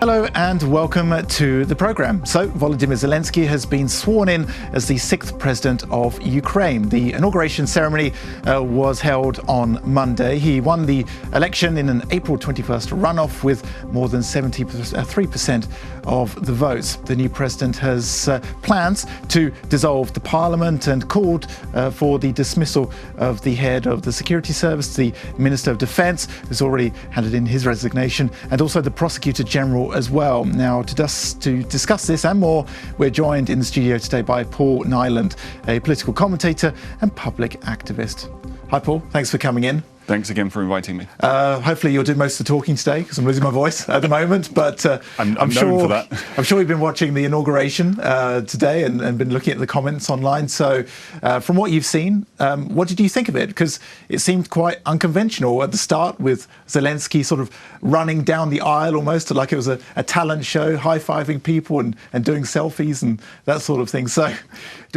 Hello and welcome to the programme. So, Volodymyr Zelenskyi has been sworn in as the 6th president of Ukraine. The inauguration ceremony was held on Monday. He won the election in an April 21st runoff with more than 73% of the votes. The new president has plans to dissolve the parliament and called for the dismissal of the head of the security service, the Minister of Defence, who's already handed in his resignation, and also the prosecutor general as well. Now, to discuss this and more, we're joined in the studio today by Paul Niland, a political commentator and public activist. Hi, Paul. Thanks for coming in. Thanks again for inviting me. Hopefully you'll do most of the talking today because I'm losing my voice at the moment. But I'm sure for that. I'm sure you've been watching the inauguration today and been looking at the comments online. So from what you've seen, what did you think of it? Because it seemed quite unconventional at the start, with Zelensky sort of running down the aisle almost like it was a talent show, high-fiving people and doing selfies and that sort of thing. So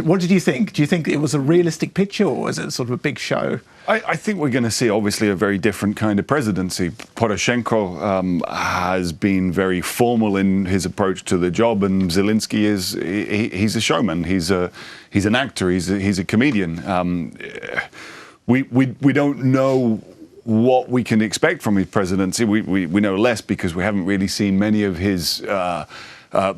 what did you think? Do you think it was a realistic picture, or is it sort of a big show? I think we're going to see, obviously, a very different kind of presidency. Poroshenko has been very formal in his approach to the job, and Zelensky he's a showman. He's an actor. He's a comedian. We don't know what we can expect from his presidency. We know less because we haven't really seen many of his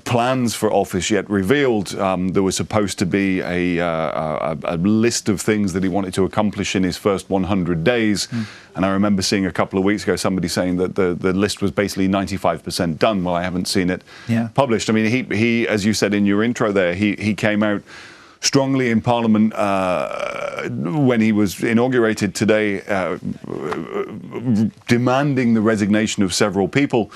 plans for office yet revealed. There was supposed to be a list of things that he wanted to accomplish in his first 100 days. And I remember seeing a couple of weeks ago somebody saying that the list was basically 95% done. Well, I haven't seen it published. I mean, he, as you said in your intro there, he came out strongly in Parliament when he was inaugurated today, demanding the resignation of several people.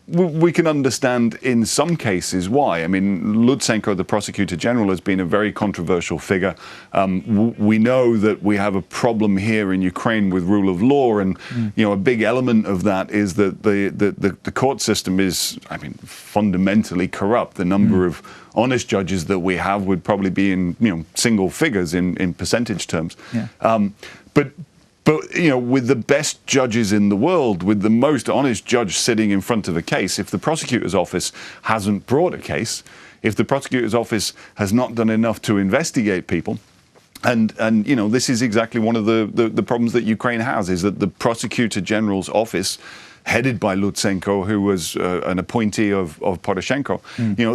We can understand in some cases why. I mean, Lutsenko, the prosecutor general, has been a very controversial figure. We know that we have a problem here in Ukraine with rule of law, and a big element of that is that the court system is, fundamentally corrupt. The number of honest judges that we have would probably be in single figures in percentage terms. But, with the best judges in the world, with the most honest judge sitting in front of a case, if the prosecutor's office hasn't brought a case, if the prosecutor's office has not done enough to investigate people, and this is exactly one of the problems that Ukraine has, is that the prosecutor general's office, headed by Lutsenko, who was an appointee of Poroshenko,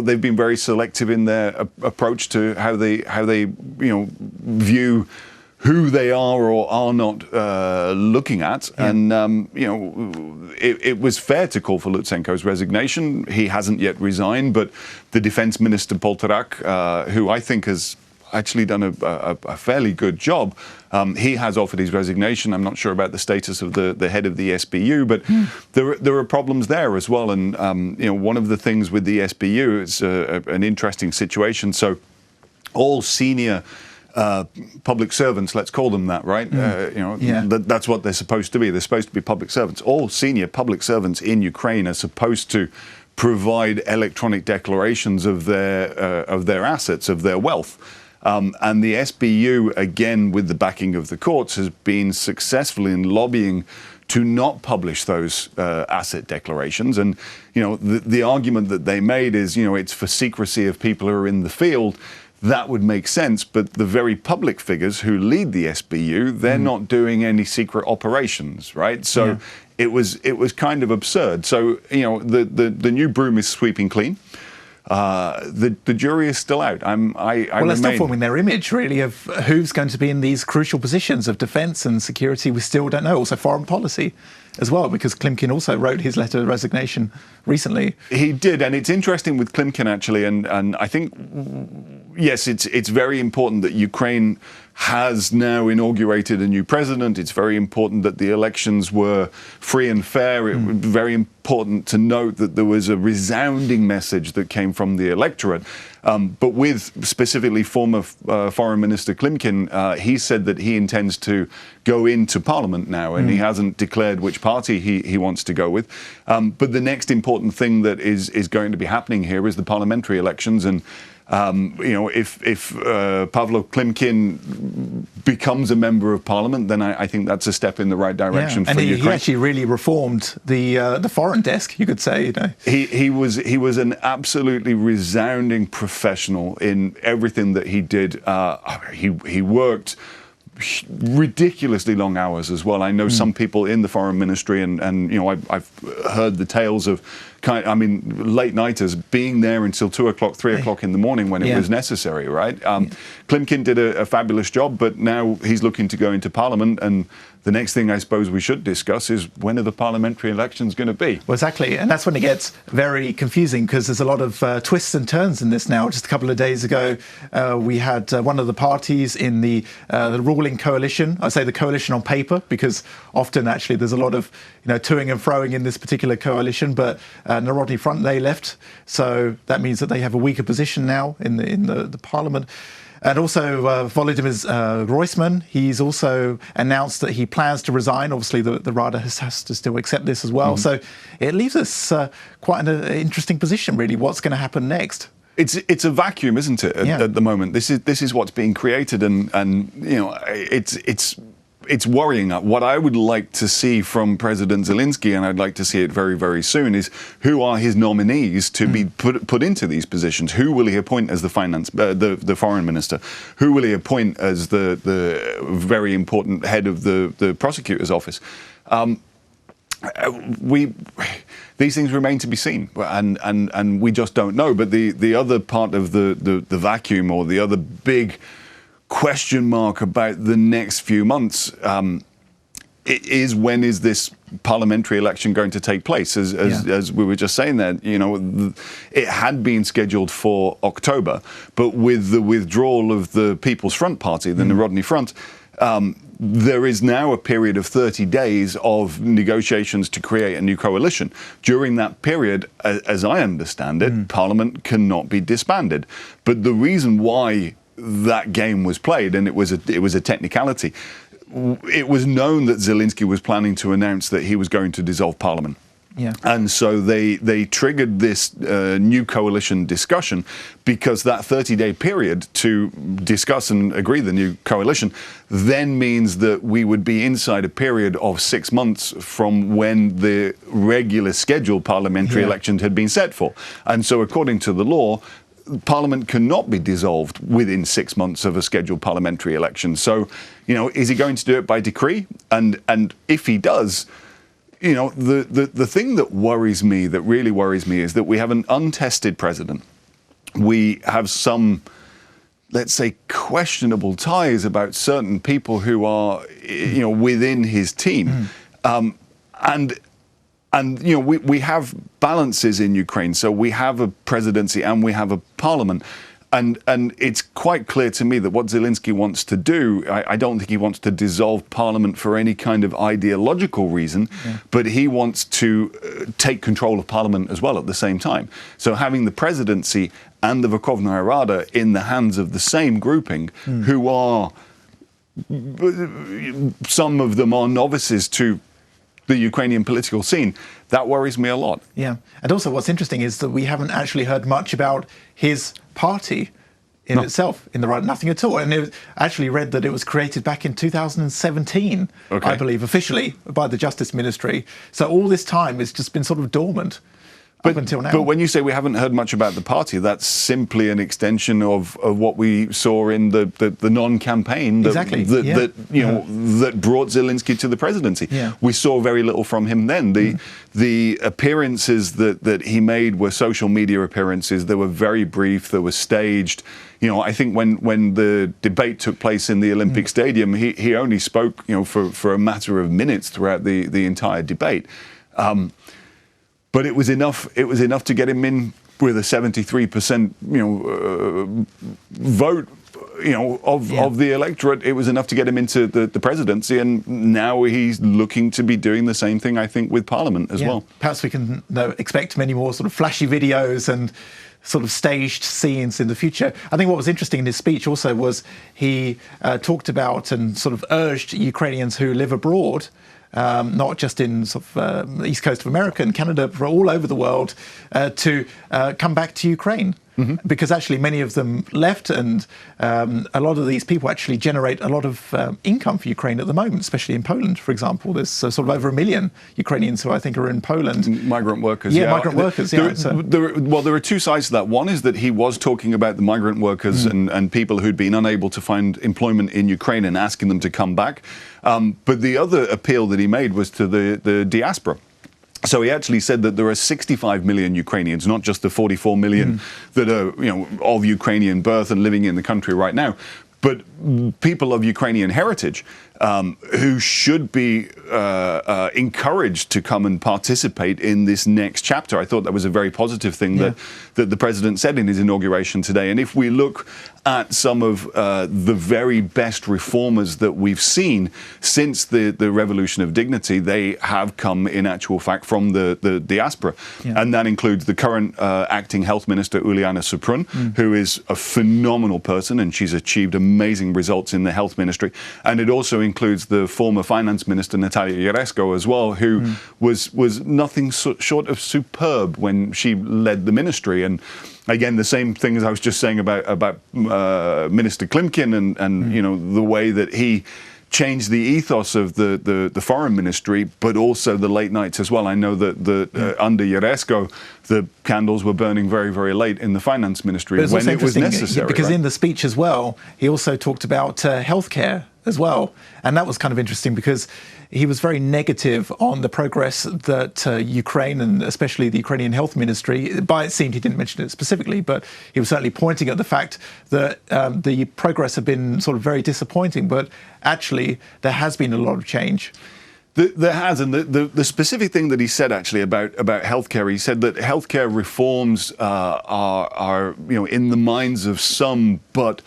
they've been very selective in their approach to how they view who they are or are not looking at. And, it was fair to call for Lutsenko's resignation. He hasn't yet resigned, but the defense minister, Vakarchuk, who I think has actually done a fairly good job, he has offered his resignation. I'm not sure about the status of the head of the SBU, but there are problems there as well. And, one of the things with the SBU is an interesting situation. So all senior public servants, let's call them that, right? That's what they're supposed to be. They're supposed to be public servants. All senior public servants in Ukraine are supposed to provide electronic declarations of their assets, of their wealth. And the SBU, again, with the backing of the courts, has been successful in lobbying to not publish those asset declarations. And, the argument that they made is, it's for secrecy of people who are in the field. That would make sense, but the very public figures who lead the SBU, they're not doing any secret operations, right? So it was kind of absurd. So, the new broom is sweeping clean. The jury is still out. They're still forming their image, really, of who's going to be in these crucial positions of defence and security. We still don't know. Also, foreign policy as well, because Klimkin also wrote his letter of resignation recently. He did, and it's interesting with Klimkin, actually, and I think, yes, it's very important that Ukraine has now inaugurated a new president. It's very important that the elections were free and fair. It was very important to note that there was a resounding message that came from the electorate. But with specifically former Foreign Minister Klimkin, he said that he intends to go into Parliament now, and he hasn't declared which party he wants to go with. But the next important thing that is going to be happening here is the parliamentary elections, and If Pavlo Klimkin becomes a member of parliament, then I think that's a step in the right direction for Ukraine. He actually really reformed the foreign desk, you could say. He was an absolutely resounding professional in everything that he did. He worked ridiculously long hours as well. I know some people in the foreign ministry, and I've heard the tales of late nighters being there until 2 o'clock, 3 o'clock in the morning when it was necessary, right? Klimkin did a fabulous job, but now he's looking to go into parliament, and the next thing I suppose we should discuss is when are the parliamentary elections going to be? Well, exactly. And that's when it gets very confusing, because there's a lot of twists and turns in this now. Just a couple of days ago, we had one of the parties in the ruling coalition. I say the coalition on paper, because often actually there's a lot of toing and froing in this particular coalition. But Narodny Front, they left. So that means that they have a weaker position now in the parliament. And also Volodymyr Zelenskyi, he's also announced that he plans to resign. Obviously, the Rada has to still accept this as well. So it leaves us quite in an interesting position, really. What's going to happen next? It's a vacuum, isn't it? At the moment, this is what's being created, and it's worrying. What I would like to see from President Zelensky, and I'd like to see it very, very soon, is who are his nominees to be put into these positions? Who will he appoint as the foreign minister? Who will he appoint as the very important head of the prosecutor's office? These things remain to be seen, and we just don't know. But the other part of the vacuum, or the other big question mark about the next few months, is when is this parliamentary election going to take place? As we were just saying there, it had been scheduled for October, but with the withdrawal of the People's Front Party, the Narodny Front, there is now a period of 30 days of negotiations to create a new coalition. During that period, as I understand it, Parliament cannot be disbanded. But the reason why that game was played, and it was a technicality, it was known that Zelensky was planning to announce that he was going to dissolve Parliament. And so they triggered this new coalition discussion, because that 30-day period to discuss and agree the new coalition then means that we would be inside a period of 6 months from when the regular scheduled parliamentary election had been set for. And so according to the law, Parliament cannot be dissolved within 6 months of a scheduled parliamentary election. So, is he going to do it by decree? And if he does, the thing that worries me, that really worries me, is that we have an untested president. We have some, let's say, questionable ties about certain people who are, within his team. And we have balances in Ukraine. So we have a presidency and we have a parliament. And it's quite clear to me that what Zelensky wants to do, I don't think he wants to dissolve parliament for any kind of ideological reason, but he wants to take control of parliament as well at the same time. So having the presidency and the Verkhovna Rada in the hands of the same grouping, who are, some of them are novices to the Ukrainian political scene, that worries me a lot. Yeah. And also what's interesting is that we haven't actually heard much about his party in itself, in the right, nothing at all. And I actually read that it was created back in 2017, I believe, officially by the Justice Ministry. So all this time it's just been sort of dormant. Up until now. But when you say we haven't heard much about the party, that's simply an extension of what we saw in the non-campaign that brought Zelensky to the presidency. We saw very little from him then. The appearances that he made were social media appearances. They were very brief. They were staged. I think when the debate took place in the Olympic Stadium, he only spoke for a matter of minutes throughout the entire debate. But it was enough. It was enough to get him in with a 73%, vote, of the electorate. It was enough to get him into the presidency, and now he's looking to be doing the same thing, I think, with Parliament as well. Perhaps we can expect many more sort of flashy videos and sort of staged scenes in the future. I think what was interesting in his speech also was he talked about and sort of urged Ukrainians who live abroad, not just in sort of the east coast of America and Canada, but all over the world, to come back to Ukraine. because actually many of them left, and a lot of these people actually generate a lot of income for Ukraine at the moment, especially in Poland, for example. There's sort of over 1 million Ukrainians who I think are in Poland. Migrant workers. Yeah, migrant workers. There are two sides to that. One is that he was talking about the migrant workers and people who'd been unable to find employment in Ukraine and asking them to come back. But the other appeal that he made was to the diaspora. So he actually said that there are 65 million Ukrainians, not just the 44 million that are, of Ukrainian birth and living in the country right now, but people of Ukrainian heritage who should be encouraged to come and participate in this next chapter. I thought that was a very positive thing that the president said in his inauguration today. And if we look at some of the very best reformers that we've seen since the Revolution of Dignity, they have come in actual fact from the diaspora. And that includes the current acting health minister, Uliana Suprun, who is a phenomenal person, and she's achieved amazing results in the health ministry. And it also includes the former finance minister, Natalia Yaresko, as well, who was nothing short of superb when she led the ministry. And again, the same thing as I was just saying about Minister Klimkin and the way that he changed the ethos of the foreign ministry, but also the late nights as well. I know that under Yaresko, the candles were burning very, very late in the finance ministry when it was necessary. Because in the speech as well, he also talked about healthcare as well. And that was kind of interesting because he was very negative on the progress that Ukraine, and especially the Ukrainian health ministry, by it seemed he didn't mention it specifically, but he was certainly pointing at the fact that the progress had been sort of very disappointing, but actually there has been a lot of change. There has, and the specific thing that he said actually about healthcare, he said that healthcare reforms are in the minds of some, but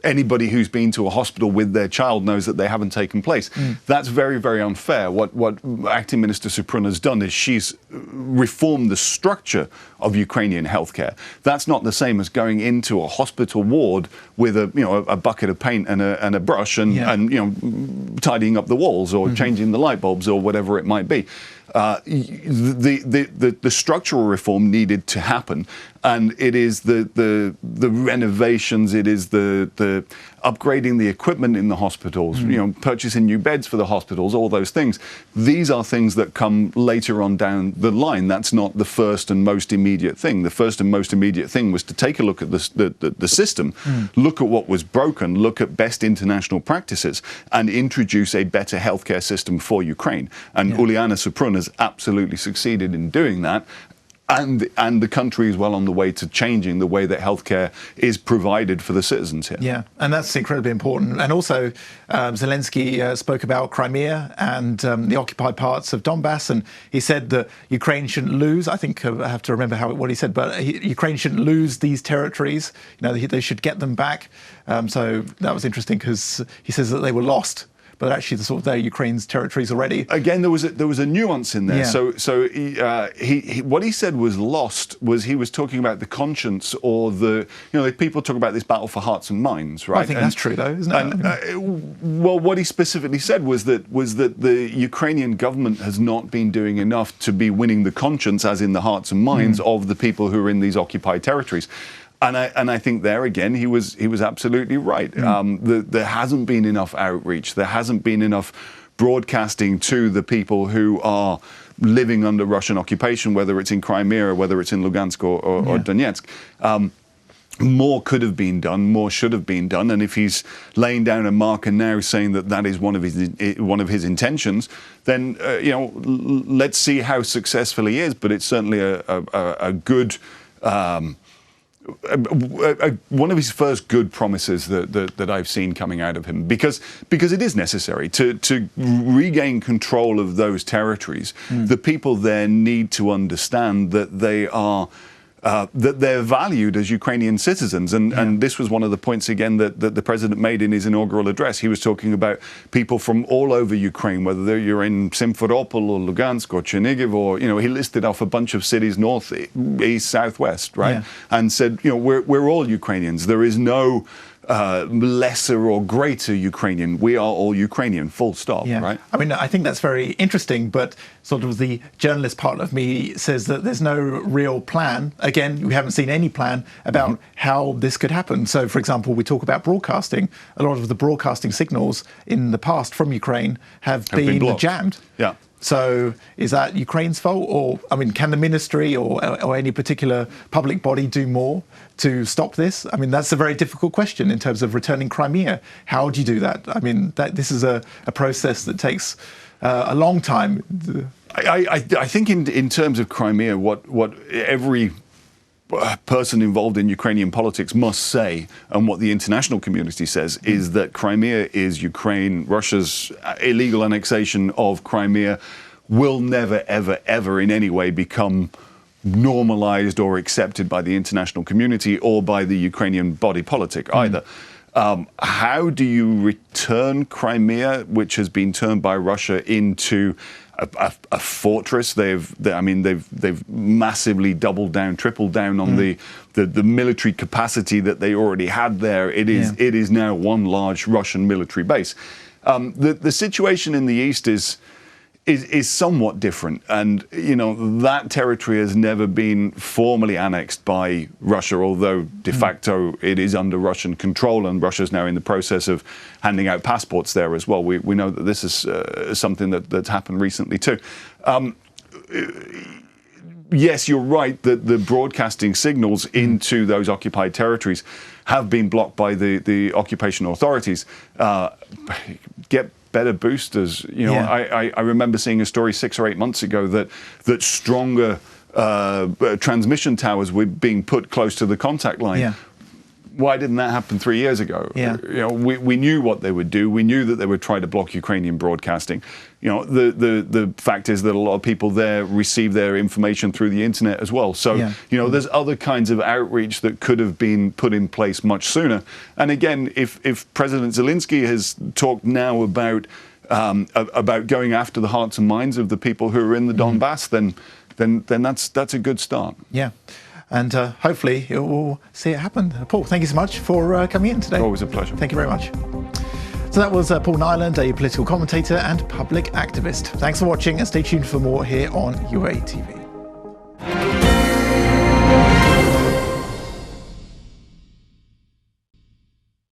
anybody who's been to a hospital with their child knows that they haven't taken place. That's very, very unfair. What Acting Minister Suprun has done is she's reformed the structure of Ukrainian healthcare. That's not the same as going into a hospital ward with a bucket of paint and a brush and tidying up the walls or changing the light bulbs or whatever it might be. The structural reform needed to happen, and it is the renovations, it is the upgrading the equipment in the hospitals, purchasing new beds for the hospitals, all those things. These are things that come later on down the line. That's not the first and most immediate thing. The first and most immediate thing was to take a look at the system, look at what was broken, look at best international practices, and introduce a better healthcare system for Ukraine. And Uliana Suprun has absolutely succeeded in doing that. And the country is well on the way to changing the way that healthcare is provided for the citizens here. Yeah, and that's incredibly important. And also, Zelensky spoke about Crimea and the occupied parts of Donbass, and he said that Ukraine shouldn't lose. I think I have to remember what he said, but Ukraine shouldn't lose these territories. They should get them back. So that was interesting because he says that they were lost, but actually they're Ukraine's territories already. Again, there was a nuance in there. Yeah. So he what he said was lost was he was talking about the conscience, or people talk about this battle for hearts and minds, right? I think that's true, though, isn't it? Well, what he specifically said was that the Ukrainian government has not been doing enough to be winning the conscience, as in the hearts and minds of the people who are in these occupied territories. And I think there again he was absolutely right. There hasn't been enough outreach. There hasn't been enough broadcasting to the people who are living under Russian occupation, whether it's in Crimea or whether it's in Lugansk or Donetsk. More could have been done. More should have been done. And if he's laying down a marker now, saying that is one of his intentions, then let's see how successful he is. But it's certainly a good. One of his first good promises that I've seen coming out of him, because it is necessary to regain control of those territories. The people there need to understand that they're valued as Ukrainian citizens, and this was one of the points again that the president made in his inaugural address. He was talking about people from all over Ukraine, whether you're in Simferopol or Lugansk or Chernihiv, or he listed off a bunch of cities north, east, southwest, right? And said we're all Ukrainians. There is no lesser or greater Ukrainian. We are all Ukrainian, full stop, right? I mean, I think that's very interesting, but sort of the journalist part of me says that there's no real plan. Again, we haven't seen any plan about how this could happen. So, for example, we talk about broadcasting. A lot of the broadcasting signals in the past from Ukraine have been jammed. Yeah. So is that Ukraine's fault? Or, I mean, can the ministry or any particular public body do more to stop this? I mean, that's a very difficult question in terms of returning Crimea. How do you do that? I mean, this is a process that takes a long time. I think in terms of Crimea, what every person involved in Ukrainian politics must say, and what the international community says, is that Crimea is Ukraine. Russia's illegal annexation of Crimea will never, ever, ever in any way become normalized or accepted by the international community or by the Ukrainian body politic either. How do you return Crimea, which has been turned by Russia into a fortress? They've massively doubled down, tripled down on the military capacity that they already had there. It is now one large Russian military base. The situation in the east is somewhat different, and that territory has never been formally annexed by Russia, although de facto it is under Russian control, and Russia's now in the process of handing out passports there as well. We know that this is something that's happened recently too. Yes, you're right that the broadcasting signals into those occupied territories have been blocked by the occupation authorities. Get better boosters. I remember seeing a story 6 or 8 months ago that stronger transmission towers were being put close to the contact line. Yeah. Why didn't that happen 3 years ago? Yeah. We knew what they would do. We knew that they would try to block Ukrainian broadcasting. The fact is that a lot of people there receive their information through the internet as well. So, there's other kinds of outreach that could have been put in place much sooner. And again, if President Zelensky has talked now about going after the hearts and minds of the people who are in the Donbass, then that's a good start. Yeah. And hopefully we'll see it happen. Paul, thank you so much for coming in today. Always a pleasure. Thank you very much. So that was Paul Niland, a political commentator and public activist. Thanks for watching, and stay tuned for more here on UATV.